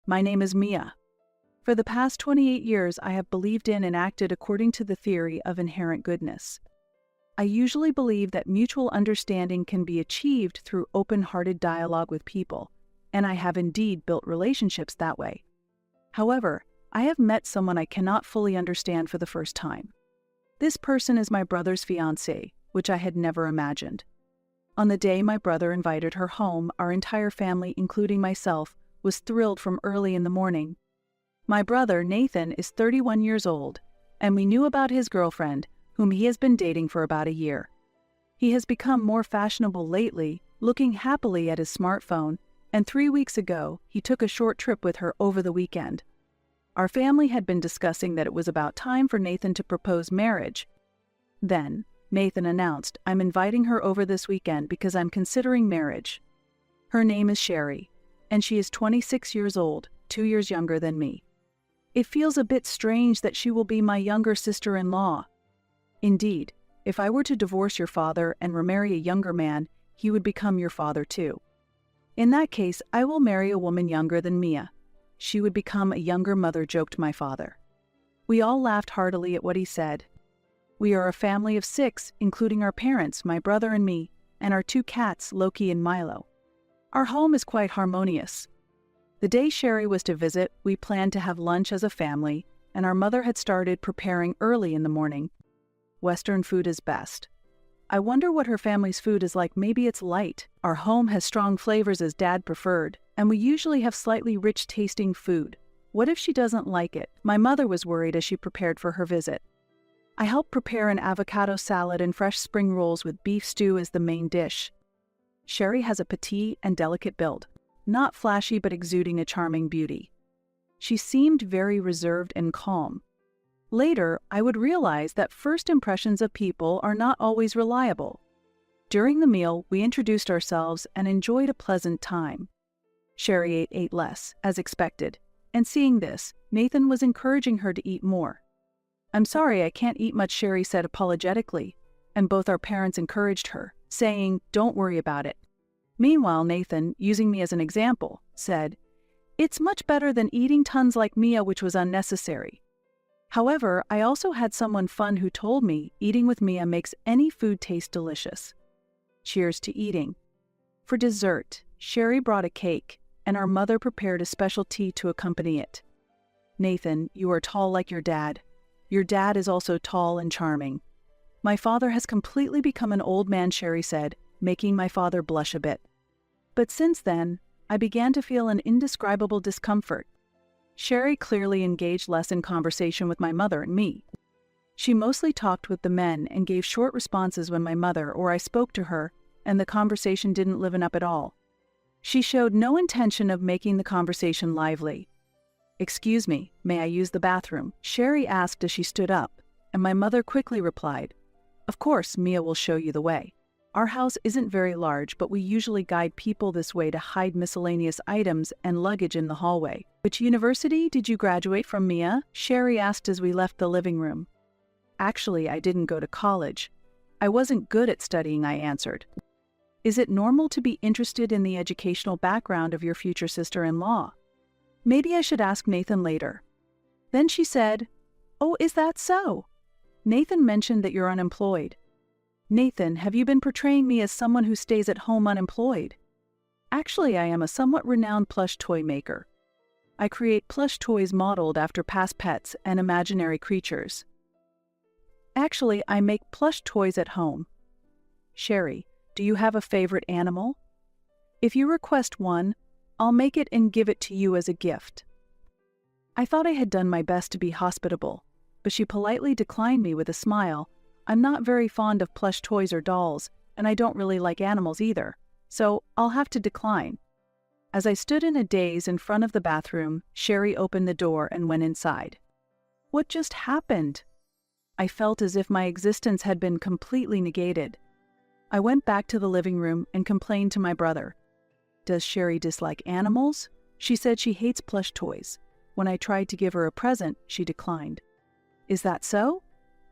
My name is Mia. For the past 28 years, I have believed in and acted according to the theory of inherent goodness. I usually believe that mutual understanding can be achieved through open-hearted dialogue with people, and I have indeed built relationships that way. However, I have met someone I cannot fully understand for the first time. This person is my brother's fiancée, which I had never imagined. On the day my brother invited her home, our entire family, including myself, was thrilled from early in the morning. My brother, Nathan, is 31 years old, and we knew about his girlfriend, whom he has been dating for about a year. He has become more fashionable lately, looking happily at his smartphone, and 3 weeks ago, he took a short trip with her over the weekend. Our family had been discussing that it was about time for Nathan to propose marriage. Then, Nathan announced, "I'm inviting her over this weekend because I'm considering marriage." Her name is Sherry, and she is 26 years old, 2 years younger than me. It feels a bit strange that she will be my younger sister-in-law. Indeed, if I were to divorce your father and remarry a younger man, he would become your father too. In that case, I will marry a woman younger than Mia. She would become a younger mother, joked my father. We all laughed heartily at what he said. We are a family of 6, including our parents, my brother and me, and our 2 cats, Loki and Milo. Our home is quite harmonious. The day Sherry was to visit, we planned to have lunch as a family, and our mother had started preparing early in the morning. Western food is best. I wonder what her family's food is like. Maybe it's light. Our home has strong flavors as Dad preferred, and we usually have slightly rich-tasting food. What if she doesn't like it? My mother was worried as she prepared for her visit. I helped prepare an avocado salad and fresh spring rolls with beef stew as the main dish. Sherry has a petite and delicate build, not flashy but exuding a charming beauty. She seemed very reserved and calm. Later, I would realize that first impressions of people are not always reliable. During the meal, we introduced ourselves and enjoyed a pleasant time. Sherry ate less, as expected, and seeing this, Nathan was encouraging her to eat more. "I'm sorry I can't eat much," Sherry said apologetically, and both our parents encouraged her, saying, "Don't worry about it." Meanwhile, Nathan, using me as an example, said, "It's much better than eating tons like Mia, which was unnecessary." However, I also had someone fun who told me eating with Mia makes any food taste delicious. Cheers to eating. For dessert, Sherry brought a cake, and our mother prepared a special tea to accompany it. "Nathan, you are tall like your dad. Your dad is also tall and charming." "My father has completely become an old man," Sherry said, making my father blush a bit. But since then, I began to feel an indescribable discomfort. Sherry clearly engaged less in conversation with my mother and me. She mostly talked with the men and gave short responses when my mother or I spoke to her, and the conversation didn't liven up at all. She showed no intention of making the conversation lively. "Excuse me, may I use the bathroom?" Sherry asked as she stood up, and my mother quickly replied, "Of course, Mia will show you the way." Our house isn't very large, but we usually guide people this way to hide miscellaneous items and luggage in the hallway. "Which university did you graduate from, Mia?" Sherry asked as we left the living room. "Actually, I didn't go to college. I wasn't good at studying," I answered. "Is it normal to be interested in the educational background of your future sister-in-law? Maybe I should ask Nathan later." Then she said, "Oh, is that so? Nathan mentioned that you're unemployed. Nathan, have you been portraying me as someone who stays at home unemployed?" "Actually, I am a somewhat renowned plush toy maker. I create plush toys modeled after past pets and imaginary creatures. Actually, I make plush toys at home." "Sherry, do you have a favorite animal? If you request one, I'll make it and give it to you as a gift." I thought I had done my best to be hospitable, but she politely declined me with a smile. "I'm not very fond of plush toys or dolls, and I don't really like animals either, so I'll have to decline." As I stood in a daze in front of the bathroom, Sherry opened the door and went inside. What just happened? I felt as if my existence had been completely negated. I went back to the living room and complained to my brother. "Does Sherry dislike animals? She said she hates plush toys. When I tried to give her a present, she declined." "Is that so?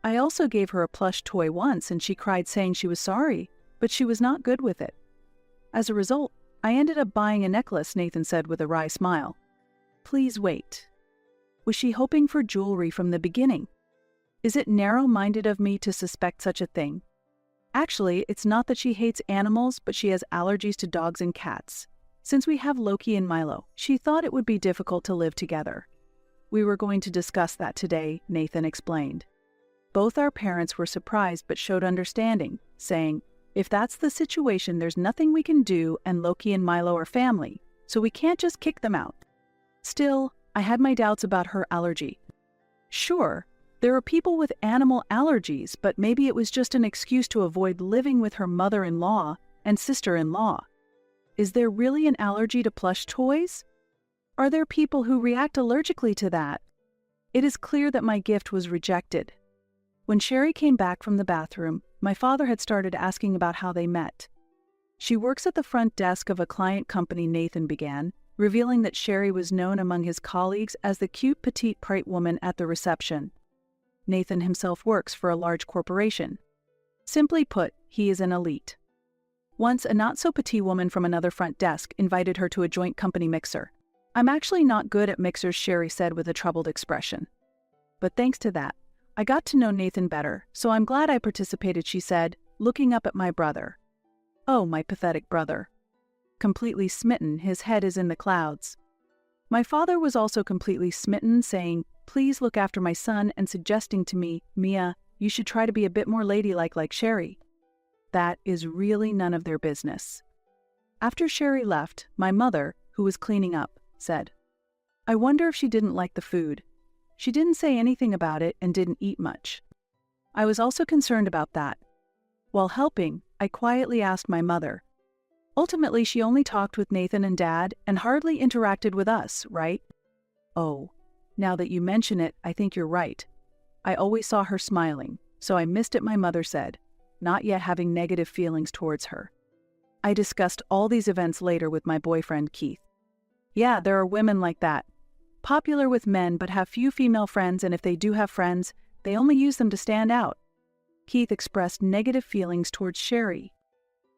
I also gave her a plush toy once and she cried saying she was sorry, but she was not good with it. As a result, I ended up buying a necklace," Nathan said with a wry smile. Please wait. Was she hoping for jewelry from the beginning? Is it narrow-minded of me to suspect such a thing? Actually, it's not that she hates animals, but she has allergies to dogs and cats. Since we have Loki and Milo, she thought it would be difficult to live together. We were going to discuss that today, Nathan explained. Both our parents were surprised but showed understanding, saying, if that's the situation, there's nothing we can do, and Loki and Milo are family, so we can't just kick them out. Still, I had my doubts about her allergy. Sure, there are people with animal allergies, but maybe it was just an excuse to avoid living with her mother-in-law and sister-in-law. Is there really an allergy to plush toys? Are there people who react allergically to that? It is clear that my gift was rejected. When Sherry came back from the bathroom, my father had started asking about how they met. She works at the front desk of a client company, Nathan began, revealing that Sherry was known among his colleagues as the cute petite bright woman at the reception. Nathan himself works for a large corporation. Simply put, he is an elite. Once, a not-so-petite woman from another front desk invited her to a joint company mixer. I'm actually not good at mixers, Sherry said with a troubled expression. But thanks to that, I got to know Nathan better, so I'm glad I participated, she said, looking up at my brother. Oh, my pathetic brother. Completely smitten, his head is in the clouds. My father was also completely smitten, saying, please look after my son, and suggesting to me, Mia, you should try to be a bit more ladylike like Sherry. That is really none of their business. After Sherry left, my mother, who was cleaning up, said, I wonder if she didn't like the food. She didn't say anything about it and didn't eat much. I was also concerned about that. While helping, I quietly asked my mother. Ultimately, she only talked with Nathan and Dad and hardly interacted with us, right? Oh, now that you mention it, I think you're right. I always saw her smiling, so I missed it, my mother said, not yet having negative feelings towards her. I discussed all these events later with my boyfriend, Keith. Yeah, there are women like that. Popular with men but have few female friends, and if they do have friends, they only use them to stand out. Keith expressed negative feelings towards Sherry.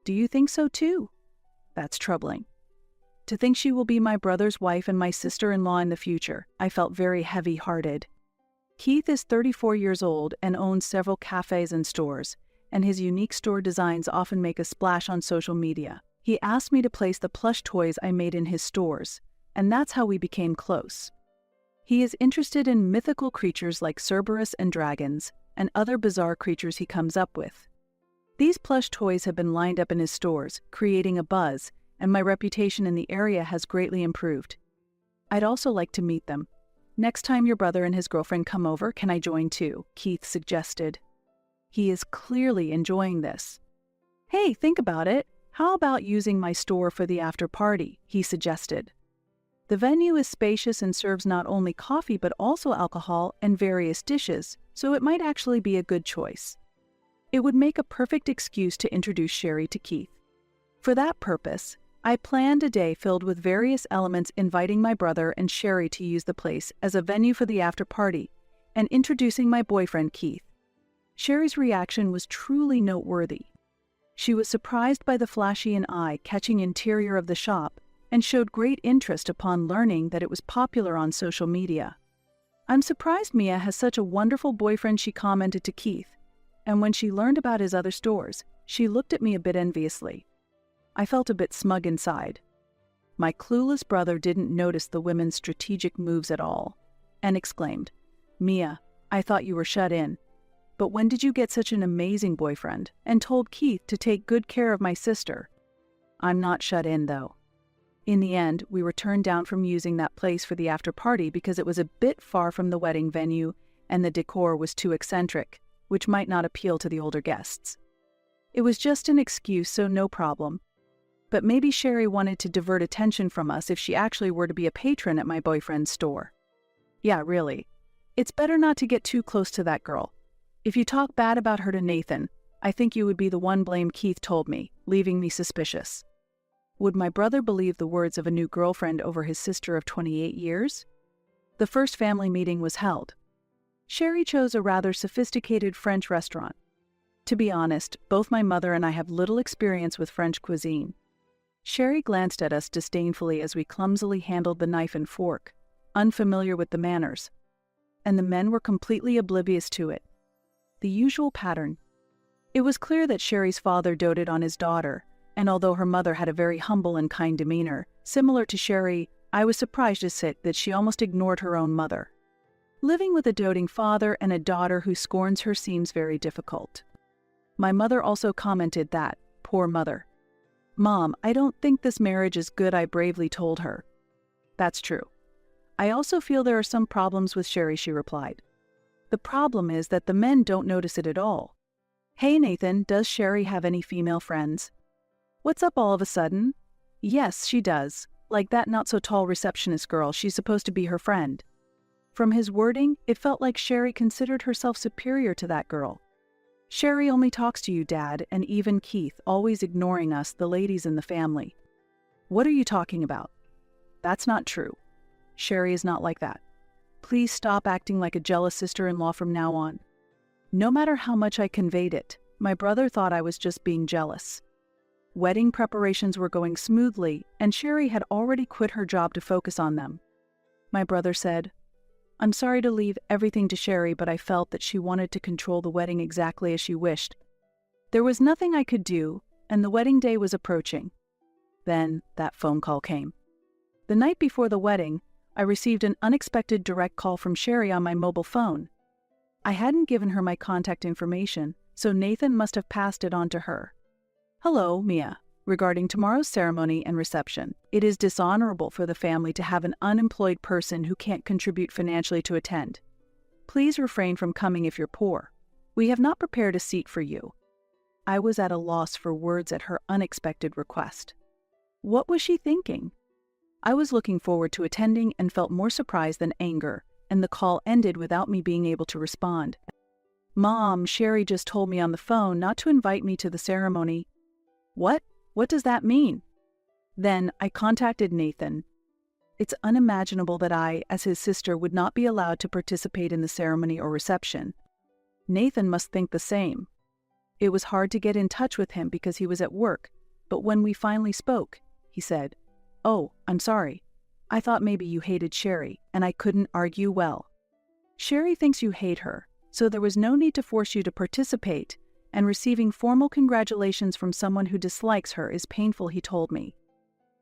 Do you think so too? That's troubling. To think she will be my brother's wife and my sister-in-law in the future, I felt very heavy-hearted. Keith is 34 years old and owns several cafes and stores, and his unique store designs often make a splash on social media. He asked me to place the plush toys I made in his stores, and that's how we became close. He is interested in mythical creatures like Cerberus and dragons, and other bizarre creatures he comes up with. These plush toys have been lined up in his stores, creating a buzz, and my reputation in the area has greatly improved. I'd also like to meet them. Next time your brother and his girlfriend come over, can I join too? Keith suggested. He is clearly enjoying this. Hey, think about it. How about using my store for the after party? He suggested. The venue is spacious and serves not only coffee but also alcohol and various dishes, so it might actually be a good choice. It would make a perfect excuse to introduce Sherry to Keith. For that purpose, I planned a day filled with various elements, inviting my brother and Sherry to use the place as a venue for the after party and introducing my boyfriend Keith. Sherry's reaction was truly noteworthy. She was surprised by the flashy and eye-catching interior of the shop and showed great interest upon learning that it was popular on social media. I'm surprised Mia has such a wonderful boyfriend, she commented to Keith, and when she learned about his other stores, she looked at me a bit enviously. I felt a bit smug inside. My clueless brother didn't notice the women's strategic moves at all, and exclaimed, Mia, I thought you were shut in. But when did you get such an amazing boyfriend? And told Keith to take good care of my sister. I'm not shut in, though. In the end, we were turned down from using that place for the after party because it was a bit far from the wedding venue and the decor was too eccentric, which might not appeal to the older guests. It was just an excuse, so no problem. But maybe Sherry wanted to divert attention from us if she actually were to be a patron at my boyfriend's store. Yeah, really. It's better not to get too close to that girl. If you talk bad about her to Nathan, I think you would be the one blamed, Keith told me, leaving me suspicious. Would my brother believe the words of a new girlfriend over his sister of 28 years? The first family meeting was held. Sherry chose a rather sophisticated French restaurant. To be honest, both my mother and I have little experience with French cuisine. Sherry glanced at us disdainfully as we clumsily handled the knife and fork, unfamiliar with the manners. And the men were completely oblivious to it. The usual pattern. It was clear that Sherry's father doted on his daughter, and although her mother had a very humble and kind demeanor, similar to Sherry, I was surprised to see that she almost ignored her own mother. Living with a doting father and a daughter who scorns her seems very difficult. My mother also commented that, poor mother. Mom, I don't think this marriage is good, I bravely told her. That's true. I also feel there are some problems with Sherry, she replied. The problem is that the men don't notice it at all. Hey Nathan, does Sherry have any female friends? What's up all of a sudden? Yes, she does. Like that not-so-tall receptionist girl, she's supposed to be her friend. From his wording, it felt like Sherry considered herself superior to that girl. Sherry only talks to you, Dad, and even Keith, always ignoring us, the ladies in the family. What are you talking about? That's not true. Sherry is not like that. Please stop acting like a jealous sister-in-law from now on. No matter how much I conveyed it, my brother thought I was just being jealous. Wedding preparations were going smoothly, and Sherry had already quit her job to focus on them. My brother said, I'm sorry to leave everything to Sherry, but I felt that she wanted to control the wedding exactly as she wished. There was nothing I could do, and the wedding day was approaching. Then that phone call came. The night before the wedding, I received an unexpected direct call from Sherry on my mobile phone. I hadn't given her my contact information, so Nathan must have passed it on to her. Hello, Mia. Regarding tomorrow's ceremony and reception, it is dishonorable for the family to have an unemployed person who can't contribute financially to attend. Please refrain from coming if you're poor. We have not prepared a seat for you. I was at a loss for words at her unexpected request. What was she thinking? I was looking forward to attending and felt more surprise than anger, and the call ended without me being able to respond. Mom, Sherry just told me on the phone not to invite me to the ceremony. What? What does that mean? Then I contacted Nathan. It's unimaginable that I, as his sister, would not be allowed to participate in the ceremony or reception. Nathan must think the same. It was hard to get in touch with him because he was at work, but when we finally spoke, he said, Oh, I'm sorry. I thought maybe you hated Sherry, and I couldn't argue well. Sherry thinks you hate her, so there was no need to force you to participate, and receiving formal congratulations from someone who dislikes her is painful, he told me.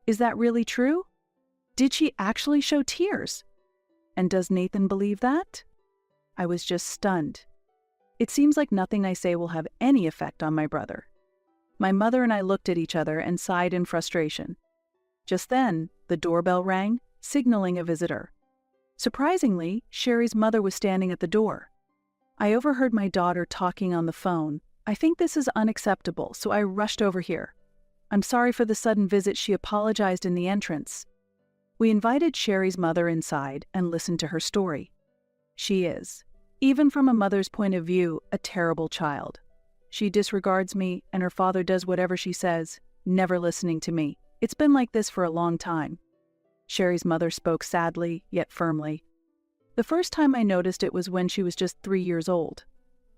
Is that really true? Did she actually show tears? And does Nathan believe that? I was just stunned. It seems like nothing I say will have any effect on my brother. My mother and I looked at each other and sighed in frustration. Just then, the doorbell rang, signaling a visitor. Surprisingly, Sherry's mother was standing at the door. I overheard my daughter talking on the phone. I think this is unacceptable, so I rushed over here. I'm sorry for the sudden visit, she apologized in the entrance. We invited Sherry's mother inside and listened to her story. She is, even from a mother's point of view, a terrible child. She disregards me, and her father does whatever she says, never listening to me. It's been like this for a long time. Sherry's mother spoke sadly, yet firmly. The first time I noticed it was when she was just 3 years old.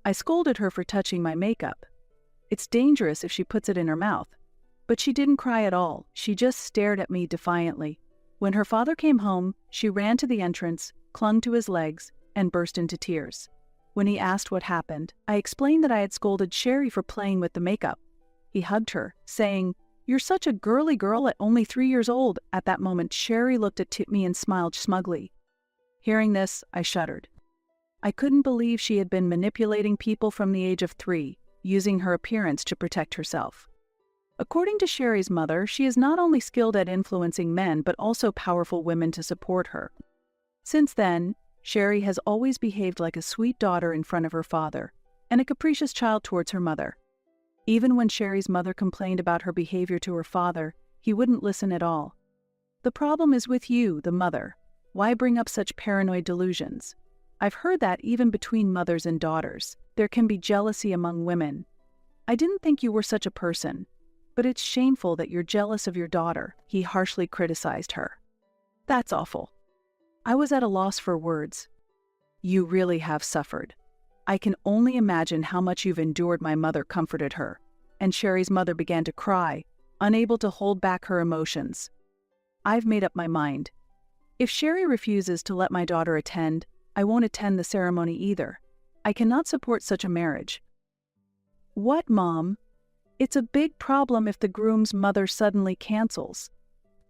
I scolded her for touching my makeup. It's dangerous if she puts it in her mouth. But she didn't cry at all. She just stared at me defiantly. When her father came home, she ran to the entrance, clung to his legs, and burst into tears. When he asked what happened, I explained that I had scolded Sherry for playing with the makeup. He hugged her, saying, You're such a girly girl at only 3 years old. At that moment, Sherry looked at me and smiled smugly. Hearing this, I shuddered. I couldn't believe she had been manipulating people from the age of 3, using her appearance to protect herself. According to Sherry's mother, she is not only skilled at influencing men, but also powerful women to support her. Since then, Sherry has always behaved like a sweet daughter in front of her father, and a capricious child towards her mother. Even when Sherry's mother complained about her behavior to her father, he wouldn't listen at all. The problem is with you, the mother. Why bring up such paranoid delusions? I've heard that even between mothers and daughters, there can be jealousy among women. I didn't think you were such a person, but it's shameful that you're jealous of your daughter, he harshly criticized her. That's awful. I was at a loss for words. You really have suffered. I can only imagine how much you've endured, my mother comforted her, and Sherry's mother began to cry, unable to hold back her emotions. I've made up my mind. If Sherry refuses to let my daughter attend, I won't attend the ceremony either. I cannot support such a marriage. What, Mom? It's a big problem if the groom's mother suddenly cancels,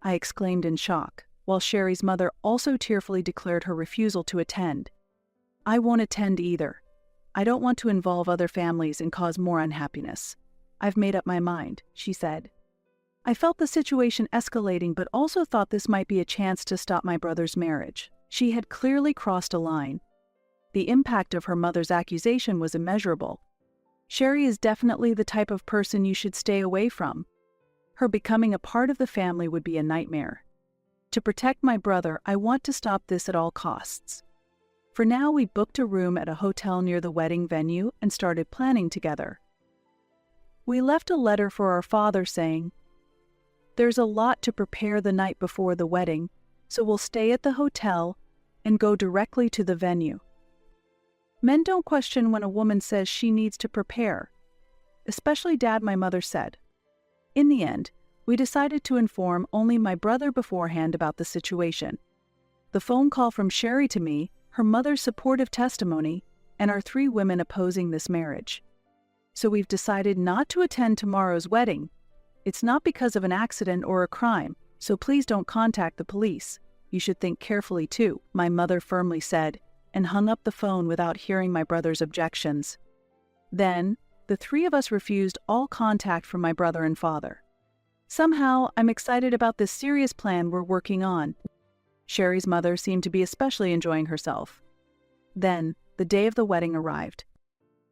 I exclaimed in shock, while Sherry's mother also tearfully declared her refusal to attend. I won't attend either. I don't want to involve other families and cause more unhappiness. I've made up my mind, she said. I felt the situation escalating but also thought this might be a chance to stop my brother's marriage. She had clearly crossed a line. The impact of her mother's accusation was immeasurable. Sherry is definitely the type of person you should stay away from. Her becoming a part of the family would be a nightmare. To protect my brother, I want to stop this at all costs. For now, we booked a room at a hotel near the wedding venue and started planning together. We left a letter for our father saying, "There's a lot to prepare the night before the wedding, so we'll stay at the hotel and go directly to the venue." Men don't question when a woman says she needs to prepare. Especially Dad, my mother said. In the end, we decided to inform only my brother beforehand about the situation. The phone call from Sherry to me, her mother's supportive testimony, and our 3 women opposing this marriage. So we've decided not to attend tomorrow's wedding. It's not because of an accident or a crime, so please don't contact the police. You should think carefully too, my mother firmly said, and hung up the phone without hearing my brother's objections. Then, the 3 of us refused all contact from my brother and father. Somehow, I'm excited about this serious plan we're working on. Sherry's mother seemed to be especially enjoying herself. Then, the day of the wedding arrived.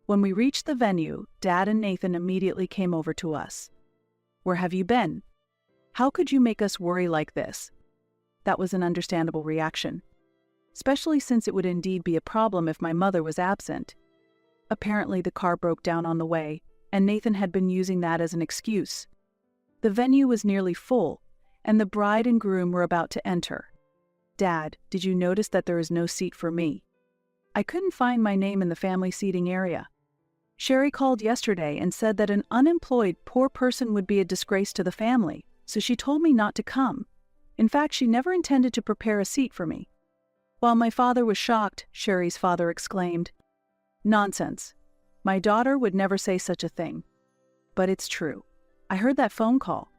When we reached the venue, Dad and Nathan immediately came over to us. "Where have you been? How could you make us worry like this?" That was an understandable reaction, especially since it would indeed be a problem if my mother was absent. Apparently the car broke down on the way, and Nathan had been using that as an excuse. The venue was nearly full, and the bride and groom were about to enter. "Dad, did you notice that there is no seat for me? I couldn't find my name in the family seating area. Sherry called yesterday and said that an unemployed poor person would be a disgrace to the family, so she told me not to come. In fact, she never intended to prepare a seat for me." While my father was shocked, Sherry's father exclaimed, "Nonsense. My daughter would never say such a thing." "But it's true. I heard that phone call."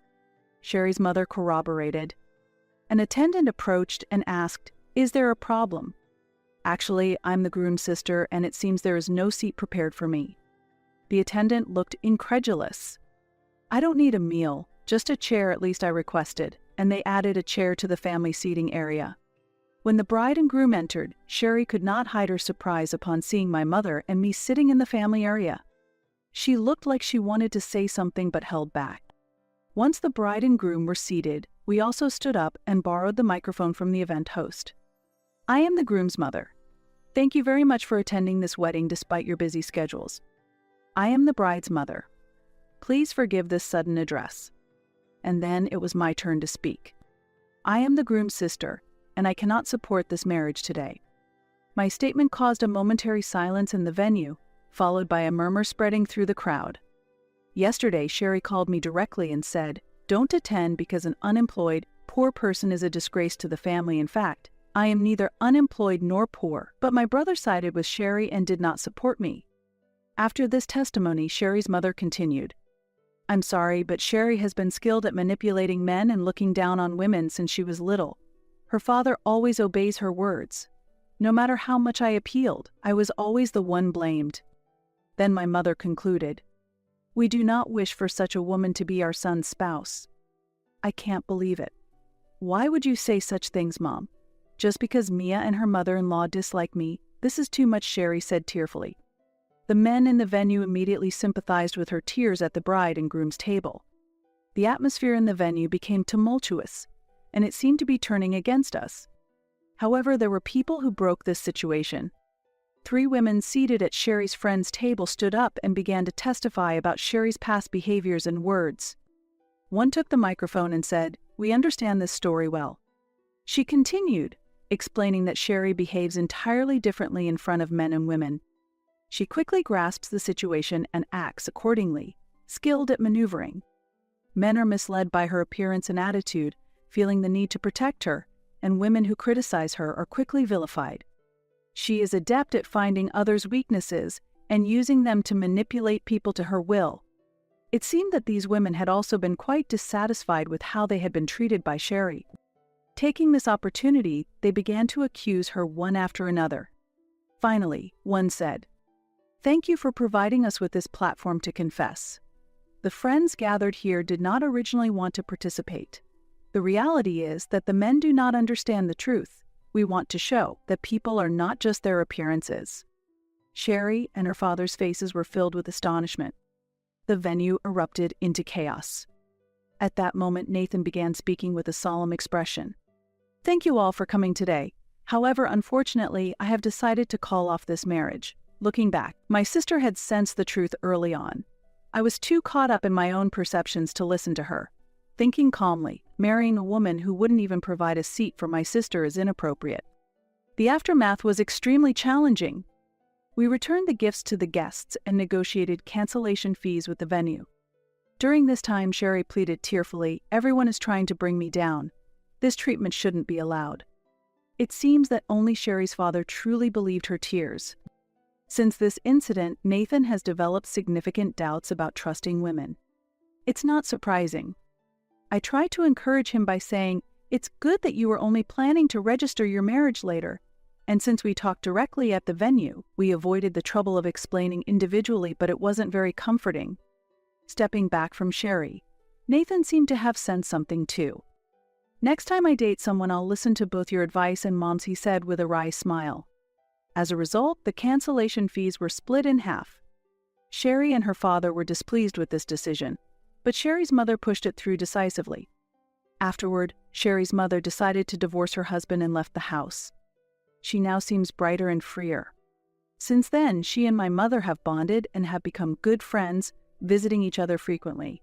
Sherry's mother corroborated. An attendant approached and asked, "Is there a problem?" "Actually, I'm the groom's sister, and it seems there is no seat prepared for me." The attendant looked incredulous. "I don't need a meal, just a chair at least," I requested, and they added a chair to the family seating area. When the bride and groom entered, Sherry could not hide her surprise upon seeing my mother and me sitting in the family area. She looked like she wanted to say something but held back. Once the bride and groom were seated, we also stood up and borrowed the microphone from the event host. "I am the groom's mother. Thank you very much for attending this wedding despite your busy schedules. I am the bride's mother. Please forgive this sudden address." And then it was my turn to speak. "I am the groom's sister, and I cannot support this marriage today." My statement caused a momentary silence in the venue, followed by a murmur spreading through the crowd. Yesterday, Sherry called me directly and said, "Don't attend because an unemployed, poor person is a disgrace to the family. In fact, I am neither unemployed nor poor." But my brother sided with Sherry and did not support me. After this testimony, Sherry's mother continued, "I'm sorry, but Sherry has been skilled at manipulating men and looking down on women since she was little. Her father always obeys her words. No matter how much I appealed, I was always the one blamed." Then my mother concluded, "We do not wish for such a woman to be our son's spouse." I can't believe it. "Why would you say such things, Mom? Just because Mia and her mother-in-law dislike me? This is too much," Sherry said tearfully. The men in the venue immediately sympathized with her tears at the bride and groom's table. The atmosphere in the venue became tumultuous, and it seemed to be turning against us. However, there were people who broke this situation. 3 women seated at Sherry's friend's table stood up and began to testify about Sherry's past behaviors and words. One took the microphone and said, "We understand this story well." She continued, explaining that Sherry behaves entirely differently in front of men and women. She quickly grasps the situation and acts accordingly, skilled at maneuvering. Men are misled by her appearance and attitude, feeling the need to protect her, and women who criticize her are quickly vilified. She is adept at finding others' weaknesses and using them to manipulate people to her will. It seemed that these women had also been quite dissatisfied with how they had been treated by Sherry. Taking this opportunity, they began to accuse her one after another. Finally, one said, "Thank you for providing us with this platform to confess. The friends gathered here did not originally want to participate. The reality is that the men do not understand the truth. We want to show that people are not just their appearances." Sherry and her father's faces were filled with astonishment. The venue erupted into chaos. At that moment, Nathan began speaking with a solemn expression. "Thank you all for coming today. However, unfortunately, I have decided to call off this marriage." Looking back, my sister had sensed the truth early on. I was too caught up in my own perceptions to listen to her. Thinking calmly, marrying a woman who wouldn't even provide a seat for my sister is inappropriate. The aftermath was extremely challenging. We returned the gifts to the guests and negotiated cancellation fees with the venue. During this time, Sherry pleaded tearfully, "Everyone is trying to bring me down. This treatment shouldn't be allowed." It seems that only Sherry's father truly believed her tears. Since this incident, Nathan has developed significant doubts about trusting women. It's not surprising. I tried to encourage him by saying, "It's good that you were only planning to register your marriage later." And since we talked directly at the venue, we avoided the trouble of explaining individually, but it wasn't very comforting. Stepping back from Sherry, Nathan seemed to have sensed something too. "Next time I date someone, I'll listen to both your advice and Mom's," he said with a wry smile. As a result, the cancellation fees were split in half. Sherry and her father were displeased with this decision, but Sherry's mother pushed it through decisively. Afterward, Sherry's mother decided to divorce her husband and left the house. She now seems brighter and freer. Since then, she and my mother have bonded and have become good friends, visiting each other frequently.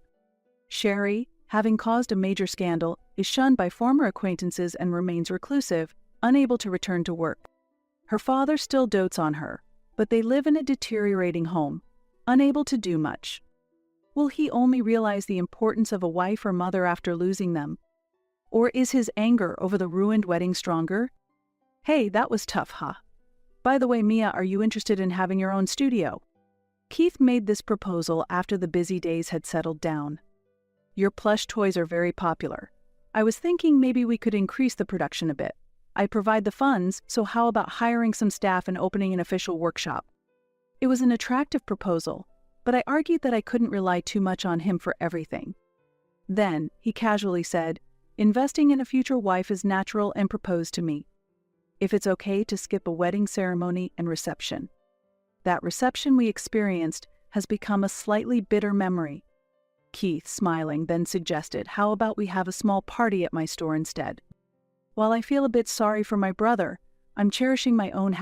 Sherry, having caused a major scandal, is shunned by former acquaintances and remains reclusive, unable to return to work. Her father still dotes on her, but they live in a deteriorating home, unable to do much. Will he only realize the importance of a wife or mother after losing them? Or is his anger over the ruined wedding stronger? "Hey, that was tough, huh? By the way, Mia, are you interested in having your own studio?" Keith made this proposal after the busy days had settled down. "Your plush toys are very popular. I was thinking maybe we could increase the production a bit. I provide the funds, so how about hiring some staff and opening an official workshop?" It was an attractive proposal, but I argued that I couldn't rely too much on him for everything. Then, he casually said, "Investing in a future wife is natural," and proposed to me. If it's okay to skip a wedding ceremony and reception. That reception we experienced has become a slightly bitter memory. Keith, smiling, then suggested, "How about we have a small party at my store instead?" While I feel a bit sorry for my brother, I'm cherishing my own